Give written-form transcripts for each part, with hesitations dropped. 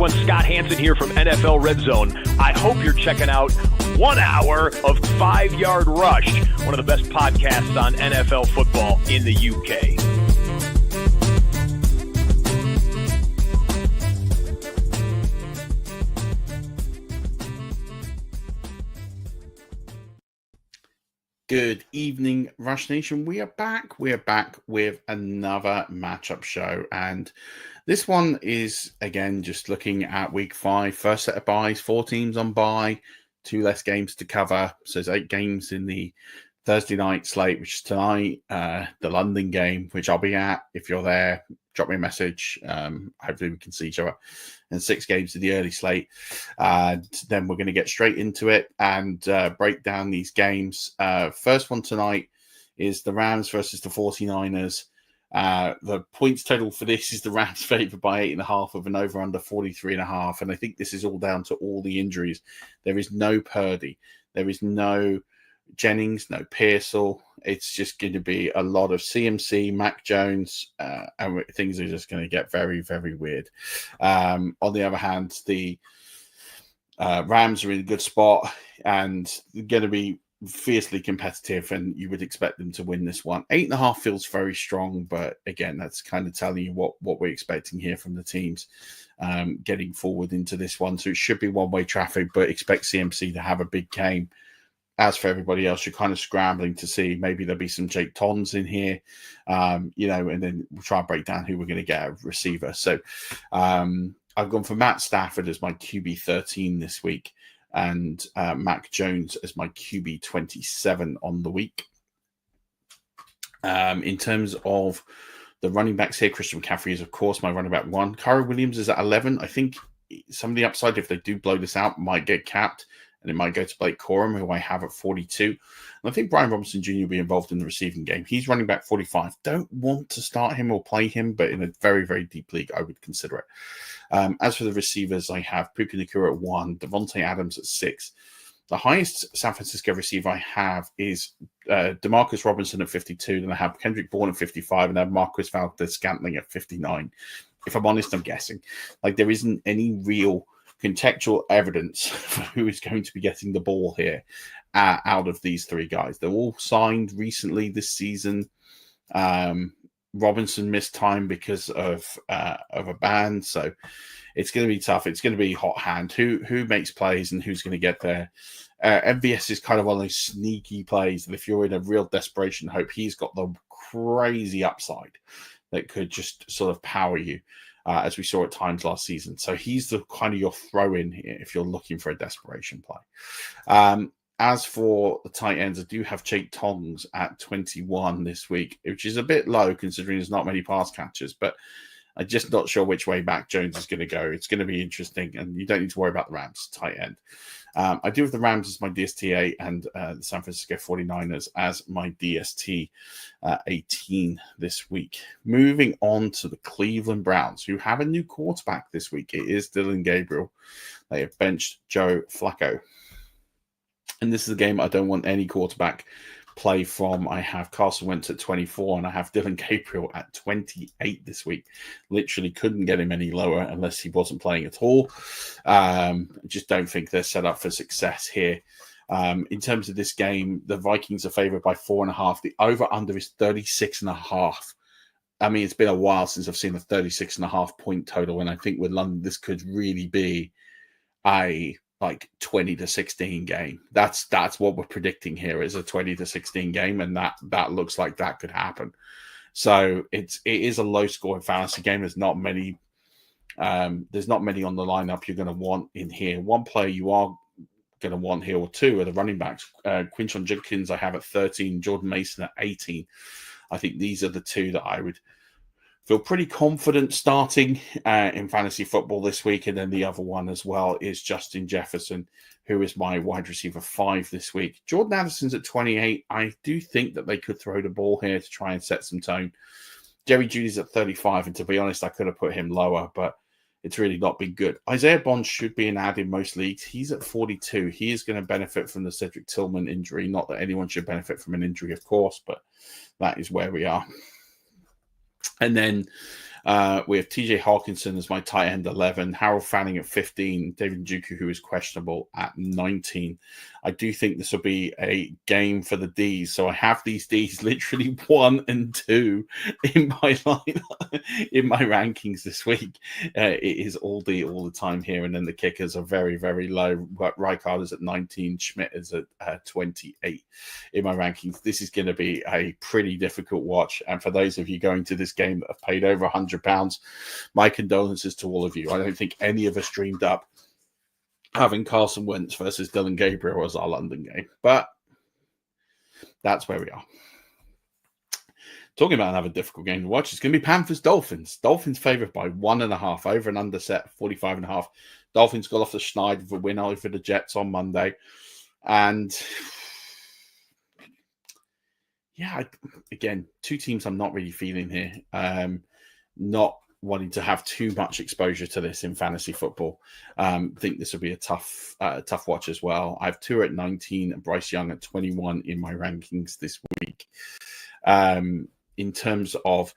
everyone. Scott Hansen here from NFL Red Zone. I hope you're checking out 1 hour of 5 Yard Rush, one of the best podcasts on NFL football in the UK. Good evening, Rush Nation. We are back. We are back with another matchup show. And this one is, again, just looking at week 5. First set of buys, 4 teams on bye, 2 less games to cover. So there's 8 games in the Thursday night slate, which is tonight. The London game, which I'll be at. If you're there, drop me a message. Hopefully we can see each other. And 6 games in the early slate. Then we're going to get straight into it and break down these games. First one tonight is the Rams versus the 49ers. The points total for this is the Rams favored by 8.5 with an over-under 43.5. And I think this is all down to all the injuries. There is no Purdy. There is no Jennings, no Pearsall. It's just going to be a lot of CMC, Mac Jones, and things are just going to get very, very weird. On the other hand, the Rams are in a good spot and going to be fiercely competitive, and you would expect them to win this one. 8.5 feels very strong, but again, that's kind of telling you what we're expecting here from the teams getting forward into this one. So it should be one-way traffic, but expect CMC to have a big game. As for everybody else, you're kind of scrambling to see maybe there'll be some Jake Tons in here, and then we'll try and break down who we're going to get a receiver. So I've gone for Matt Stafford as my QB 13 this week and Mac Jones as my QB 27 on the week. In terms of the running backs here, Christian McCaffrey is, of course, my running back 1. Kyrie Williams is at 11. I think some of the upside, if they do blow this out, might get capped. And it might go to Blake Corum, who I have at 42. And I think Brian Robinson Jr. will be involved in the receiving game. He's running back 45. Don't want to start him or play him, but in a very, very deep league, I would consider it. As for the receivers, I have Puka Nacua at 1, Devontae Adams at 6. The highest San Francisco receiver I have is Demarcus Robinson at 52. Then I have Kendrick Bourne at 55, and I have Marquez Valdes-Scantling at 59. If I'm honest, I'm guessing. Like, there isn't any real contextual evidence for who is going to be getting the ball here out of these 3 guys. They're all signed recently this season. Robinson missed time because of a ban, so it's going to be tough. It's going to be hot hand. Who makes plays and who's going to get there? MVS is kind of one of those sneaky plays that if you're in a real desperation hope, he's got the crazy upside that could just sort of power you. As we saw at times last season. So he's the kind of your throw-in here if you're looking for a desperation play. As for the tight ends, I do have Jake Tongs at 21 this week, which is a bit low considering there's not many pass catchers, but I'm just not sure which way Mac Jones is going to go. It's going to be interesting, and you don't need to worry about the Rams tight end. I do have the Rams as my DST8 and the San Francisco 49ers as my DST 18 this week. Moving on to the Cleveland Browns, who have a new quarterback this week. It is Dylan Gabriel. They have benched Joe Flacco. And this is a game I don't want any quarterback play from. I have Carson Wentz at 24 and I have Dylan Gabriel at 28 this week. Literally couldn't get him any lower unless he wasn't playing at all. Just don't think they're set up for success here. In terms of this game, the Vikings are favored by 4.5. The over-under is 36.5. I mean, it's been a while since I've seen a 36.5 point total, and I think with London, this could really be a 20-16 game. That's what we're predicting here is a 20-16 game, and that looks like that could happen. So it is a low scoring fantasy game. There's not many on the lineup you're going to want in here. One player you are going to want here, or 2, are the running backs. Quinton Judkins I have at 13, Jordan Mason at 18. I think these are the 2 that I would feel pretty confident starting in fantasy football this week. And then the other one as well is Justin Jefferson, who is my wide receiver 5 this week. Jordan Addison's at 28. I do think that they could throw the ball here to try and set some tone. Jerry Jeudy's at 35, and to be honest, I could have put him lower, but it's really not been good. Isaiah Bond should be an ad in most leagues. He's at 42. He is going to benefit from the Cedric Tillman injury. Not that anyone should benefit from an injury, of course, but that is where we are. And then We have TJ Hawkinson as my tight end 11, Harold Fanning at 15, David Njoku, who is questionable, at 19. I do think this will be a game for the Ds. So I have these Ds literally 1 and 2 in my line, in my rankings this week. It is all D all the time here. And then the kickers are very, very low. Rijkaard is at 19, Schmidt is at 28 in my rankings. This is going to be a pretty difficult watch. And for those of you going to this game that have paid over £100, my condolences to all of you. I don't think any of us dreamed up having Carson Wentz versus Dylan Gabriel as our London game, but that's where we are. Talking about another difficult game to watch, it's going to be Panthers-Dolphins. Dolphins favored by 1.5, over and under set 45.5. Dolphins got off the schneid with a win over the Jets on Monday. And yeah, again, two teams I'm not really feeling here. Not wanting to have too much exposure to this in fantasy football. Think this will be a tough watch as well. I have Tua at 19 and Bryce Young at 21 in my rankings this week. In terms of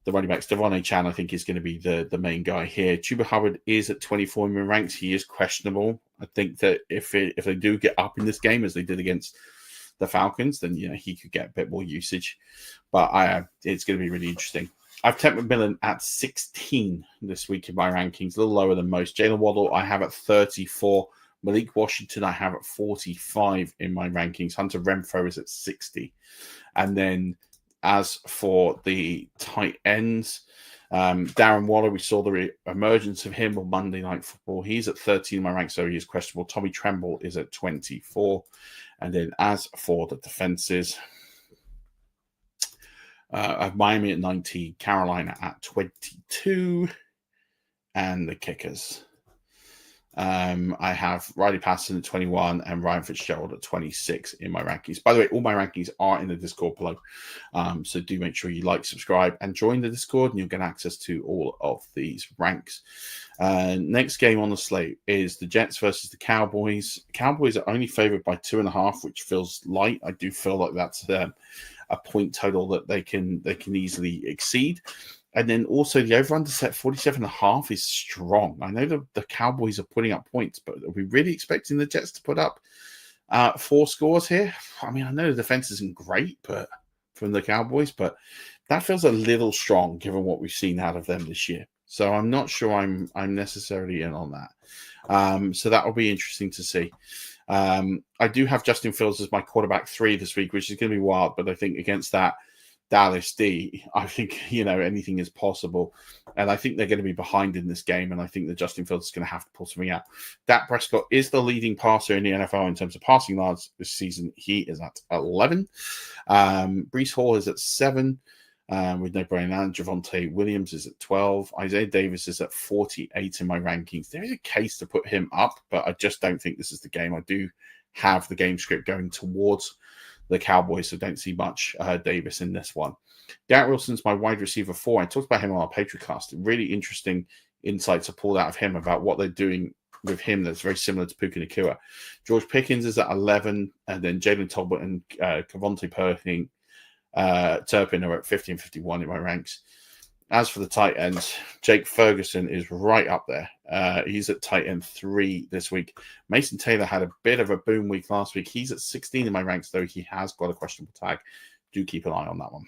the running backs, Devon Chan, I think, is going to be the main guy here. Chuba Hubbard is at 24 in my ranks. He is questionable. I think that if they do get up in this game, as they did against the Falcons, then he could get a bit more usage. But it's going to be really interesting. I've Ted McMillan at 16 this week in my rankings, a little lower than most. Jalen Waddle, I have at 34. Malik Washington, I have at 45 in my rankings. Hunter Renfrow is at 60. And then as for the tight ends, Darren Waller, we saw the emergence of him on Monday Night Football. He's at 13 in my ranks, so he is questionable. Tommy Tremble is at 24. And then as for the defenses, I have Miami at 19, Carolina at 22, and the kickers. I have Riley Patterson at 21 and Ryan Fitzgerald at 26 in my rankings. By the way, all my rankings are in the Discord below. So do make sure you like, subscribe, and join the Discord, and you'll get access to all of these ranks. Next game on the slate is the Jets versus the Cowboys. Cowboys are only favored by 2.5, which feels light. I do feel like that's a point total that they can easily exceed. And then also the over-under set 47.5 is strong. I know the Cowboys are putting up points, but are we really expecting the Jets to put up 4 scores here? I mean, I know the defense isn't great, but from the Cowboys, but that feels a little strong given what we've seen out of them this year. So I'm not sure I'm necessarily in on that. So that will be interesting to see. I do have Justin Fields as my quarterback 3 this week, which is going to be wild, but I think against that Dallas D, I think, anything is possible. And I think they're going to be behind in this game. And I think that Justin Fields is going to have to pull something out. Dak Prescott is the leading passer in the NFL in terms of passing yards this season. He is at 11. Breece Hall is at 7 with no Brian Allen. Javonte Williams is at 12. Isaiah Davis is at 48 in my rankings. There is a case to put him up, but I just don't think this is the game. I do have the game script going towards the Cowboys, so don't see much Davis in this one. Garrett Wilson's my wide receiver 4. I talked about him on our Patriotcast. Really interesting insights are pulled out of him about what they're doing with him that's very similar to Puka Nacua. George Pickens is at 11, and then Jalen Tolbert and Kevontae Turpin are at 50 and 51 in my ranks. As for the tight ends, Jake Ferguson is right up there. He's at tight end 3 this week. Mason Taylor had a bit of a boom week last week. He's at 16 in my ranks, though he has got a questionable tag. Do keep an eye on that one.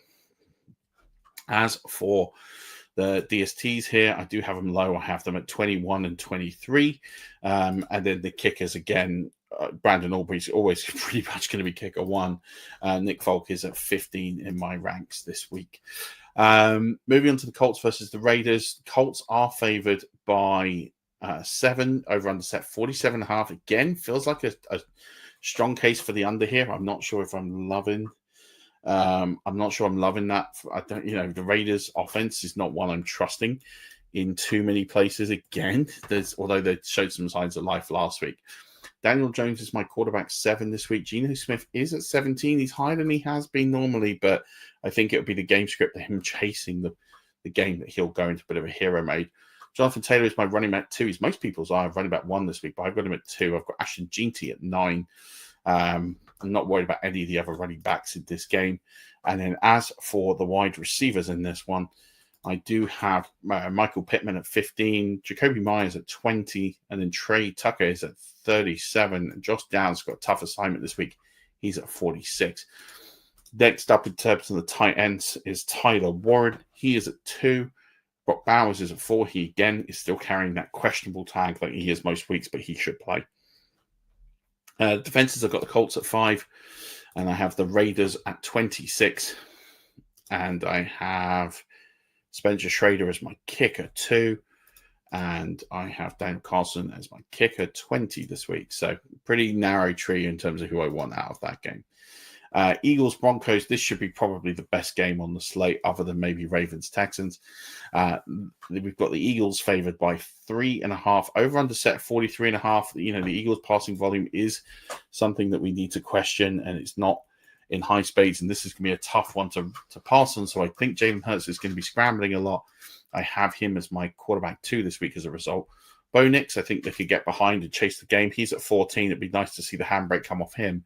As for the DSTs here, I do have them low. I have them at 21 and 23. And then the kickers, again, Brandon Aubrey's always pretty much going to be kicker 1. Nick Folk is at 15 in my ranks this week. Moving on to the Colts versus the Raiders. Colts are favored by 7, over under set 47.5. Again, feels like a strong case for the under here. I'm not sure if I'm loving that. I don't, the Raiders offense is not one I'm trusting in too many places. Again, although they showed some signs of life last week. Daniel Jones is my quarterback 7 this week. Geno Smith is at 17. He's higher than he has been normally, but I think it'll be the game script of him chasing the game that he'll go into a bit of a hero mode. Jonathan Taylor is my running back 2. He's most people's I have running back 1 this week, but I've got him at 2. I've got Ashton Jeanty at 9. I'm not worried about any of the other running backs in this game. And then as for the wide receivers in this one, I do have Michael Pittman at 15, Jacoby Myers at 20, and then Trey Tucker is at 37. And Josh Downs got a tough assignment this week. He's at 46. Next up in terms of the tight ends is Tyler Warren. He is at 2. Brock Bowers is at 4. He, again, is still carrying that questionable tag like he is most weeks, but he should play. Defenses, I've got the Colts at 5. And I have the Raiders at 26. And I have Spencer Schrader as my kicker 2. And I have Dan Carlson as my kicker 20 this week. So pretty narrow tree in terms of who I want out of that game. Eagles, Broncos, this should be probably the best game on the slate other than maybe Ravens, Texans. We've got the Eagles favored by 3.5. Over under set 43.5. The Eagles passing volume is something that we need to question, and it's not in high spades, and this is going to be a tough one to pass on. So I think Jalen Hurts is going to be scrambling a lot. I have him as my quarterback 2 this week as a result. Bo Nix, I think they could get behind and chase the game. He's at 14. It'd be nice to see the handbrake come off him,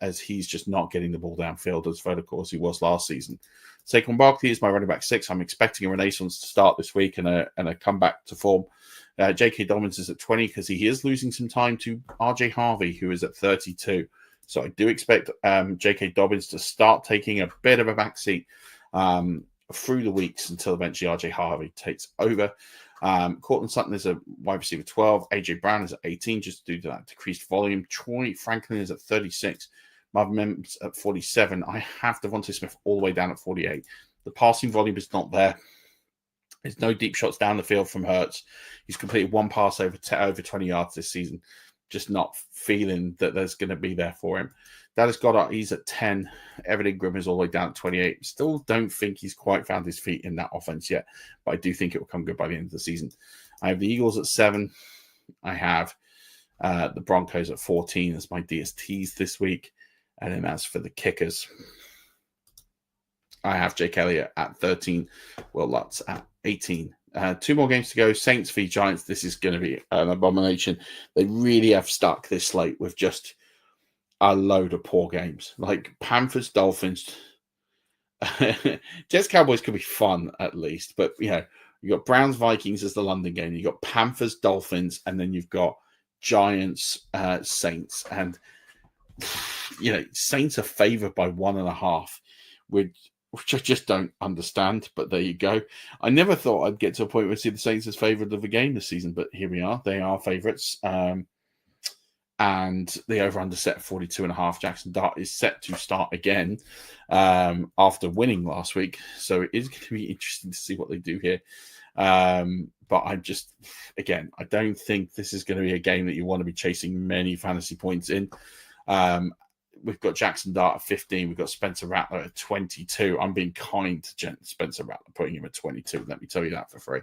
as he's just not getting the ball downfield as vertical as he was last season. Saquon Barkley is my running back 6. I'm expecting a renaissance to start this week and a comeback to form. J.K. Dobbins is at 20 because he is losing some time to R.J. Harvey, who is at 32. So I do expect J.K. Dobbins to start taking a bit of a backseat through the weeks until eventually R.J. Harvey takes over. Cortland Sutton is a wide receiver 12. A.J. Brown is at 18, just due to that decreased volume. Troy Franklin is at 36. Marvin Mims at 47. I have Devontae Smith all the way down at 48. The passing volume is not there. There's no deep shots down the field from Hurts. He's completed one pass over 20 yards this season. Just not feeling that there's going to be there for him. Dallas Goedert, he's at 10. Evan Ingram is all the way down at 28. Still don't think he's quite found his feet in that offense yet, but I do think it will come good by the end of the season. I have the Eagles at 7. I have the Broncos at 14 as my DSTs this week. And then as for the kickers, I have Jake Elliott at 13. Will Lutz at 18. 2 more games to go. Saints v Giants. This is going to be an abomination. They really have stuck this slate with just a load of poor games. Like Panthers, Dolphins. Jets, Cowboys could be fun at least. But, you got Browns, Vikings as the London game. You got Panthers, Dolphins. And then you've got Giants, Saints. And, Saints are favored by 1.5, which I just don't understand, but there you go. I never thought I'd get to a point where I see the Saints as favourite of the game this season, but here we are. They are favourites. And the over-under set 42.5. Jackson Dart is set to start again after winning last week. So it is going to be interesting to see what they do here. But I'm just, again, I don't think this is going to be a game that you want to be chasing many fantasy points in. We've got Jackson Dart at 15. We've got Spencer Rattler at 22. I'm being kind to Spencer Rattler, putting him at 22. Let me tell you that for free.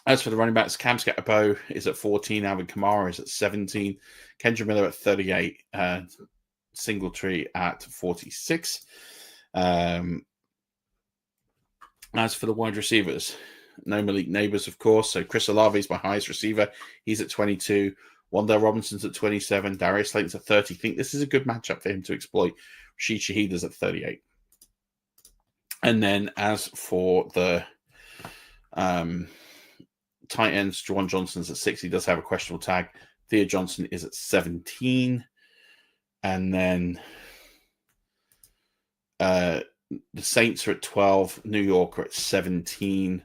As for the running backs, Cam Scatterbo is at 14. Alvin Kamara is at 17. Kendra Miller at 38. Singletary at 46. As for the wide receivers, no Malik Neighbors, of course. So Chris Olave is my highest receiver. He's at 22. Wandale Robinson's at 27. Darius Slayton's at 30. I think this is a good matchup for him to exploit. Rashid Shaheed is at 38. And then as for the tight ends, Juwan Johnson's at 6. He does have a questionable tag. Thea Johnson is at 17. And then the Saints are at 12. New York are at 17.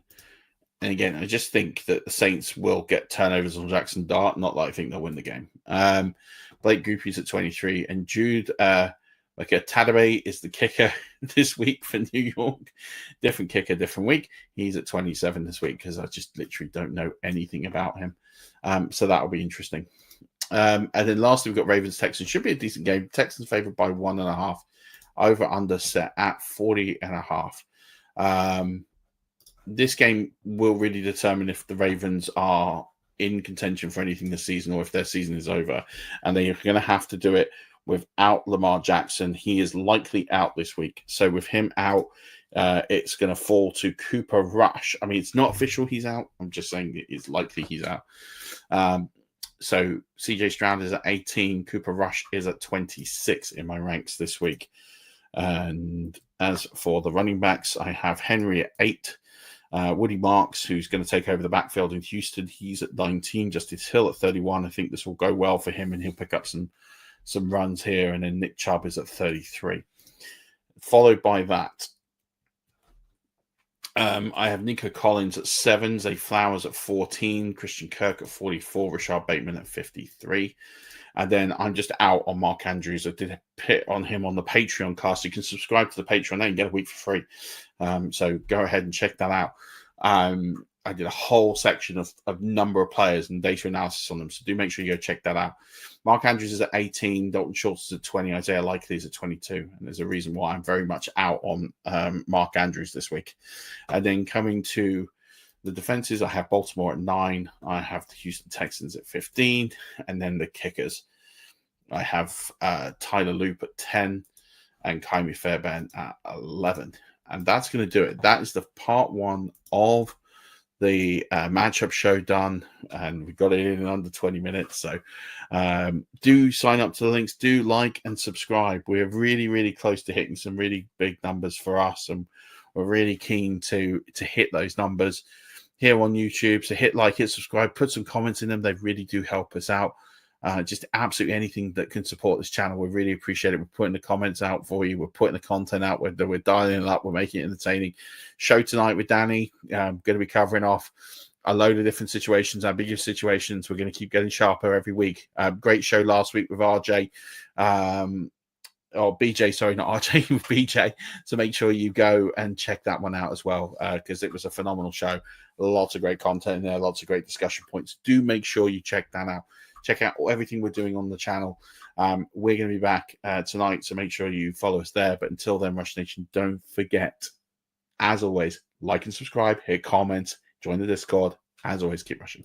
And again, I just think that the Saints will get turnovers on Jackson Dart. Not that I think they'll win the game. Blake Grupe's at 23. And Jude Tadabe is the kicker this week for New York. Different kicker, different week. He's at 27 this week because I just literally don't know anything about him. So that'll be interesting. And then lastly, we've got Ravens Texans. Should be a decent game. Texans favored by 1.5. Over under set at 40.5. This game will really determine if the Ravens are in contention for anything this season or if their season is over. And they're going to have to do it without Lamar Jackson. He is likely out this week. So with him out, it's going to fall to Cooper Rush. I mean, it's not official he's out. I'm just saying it's likely he's out. So CJ Stroud is at 18. Cooper Rush is at 26 in my ranks this week. And as for the running backs, I have Henry at 8. Woody Marks, who's going to take over the backfield in Houston, he's at 19. Justice Hill at 31. I think this will go well for him, and he'll pick up some runs here. And then Nick Chubb is at 33. Followed by that, I have Nico Collins at 7, Zay Flowers at 14, Christian Kirk at 44, Rashad Bateman at 53. And then I'm just out on Mark Andrews. I did a pit on him on the Patreon cast. You can subscribe to the Patreon now and get a week for free. So go ahead and check that out. I did a whole section of number of players and data analysis on them. So do make sure you go check that out. Mark Andrews is at 18. Dalton Schultz is at 20. Isaiah Likely is at 22. And there's a reason why I'm very much out on Mark Andrews this week. And then coming to the defenses, I have Baltimore at 9. I have the Houston Texans at 15. And then the kickers, I have Tyler Loop at 10 and Kaimi Fairbairn at 11. And that's going to do it. That is the part 1 of the matchup show done, and we got it in under 20 minutes. So do sign up to the links, do like and subscribe. We're really, really close to hitting some really big numbers for us, and we're really keen to hit those numbers here on YouTube. So hit like, hit subscribe, put some comments in them. They really do help us out. Just absolutely anything that can support this channel, we really appreciate it. We're putting the comments out for you. We're putting the content out. We're dialing it up. We're making it entertaining. Show tonight with Danny. Going to be covering off a load of different situations, ambiguous situations. We're going to keep getting sharper every week. Great show last week with RJ. Or BJ, sorry, not RJ, with BJ. So make sure you go and check that one out as well, because it was a phenomenal show. Lots of great content in there, lots of great discussion points. Do make sure you check that out. Check out everything we're doing on the channel. We're going to be back tonight, so make sure you follow us there. But until then, Rush Nation, don't forget, as always, like and subscribe, hit comments, join the Discord. As always, keep rushing.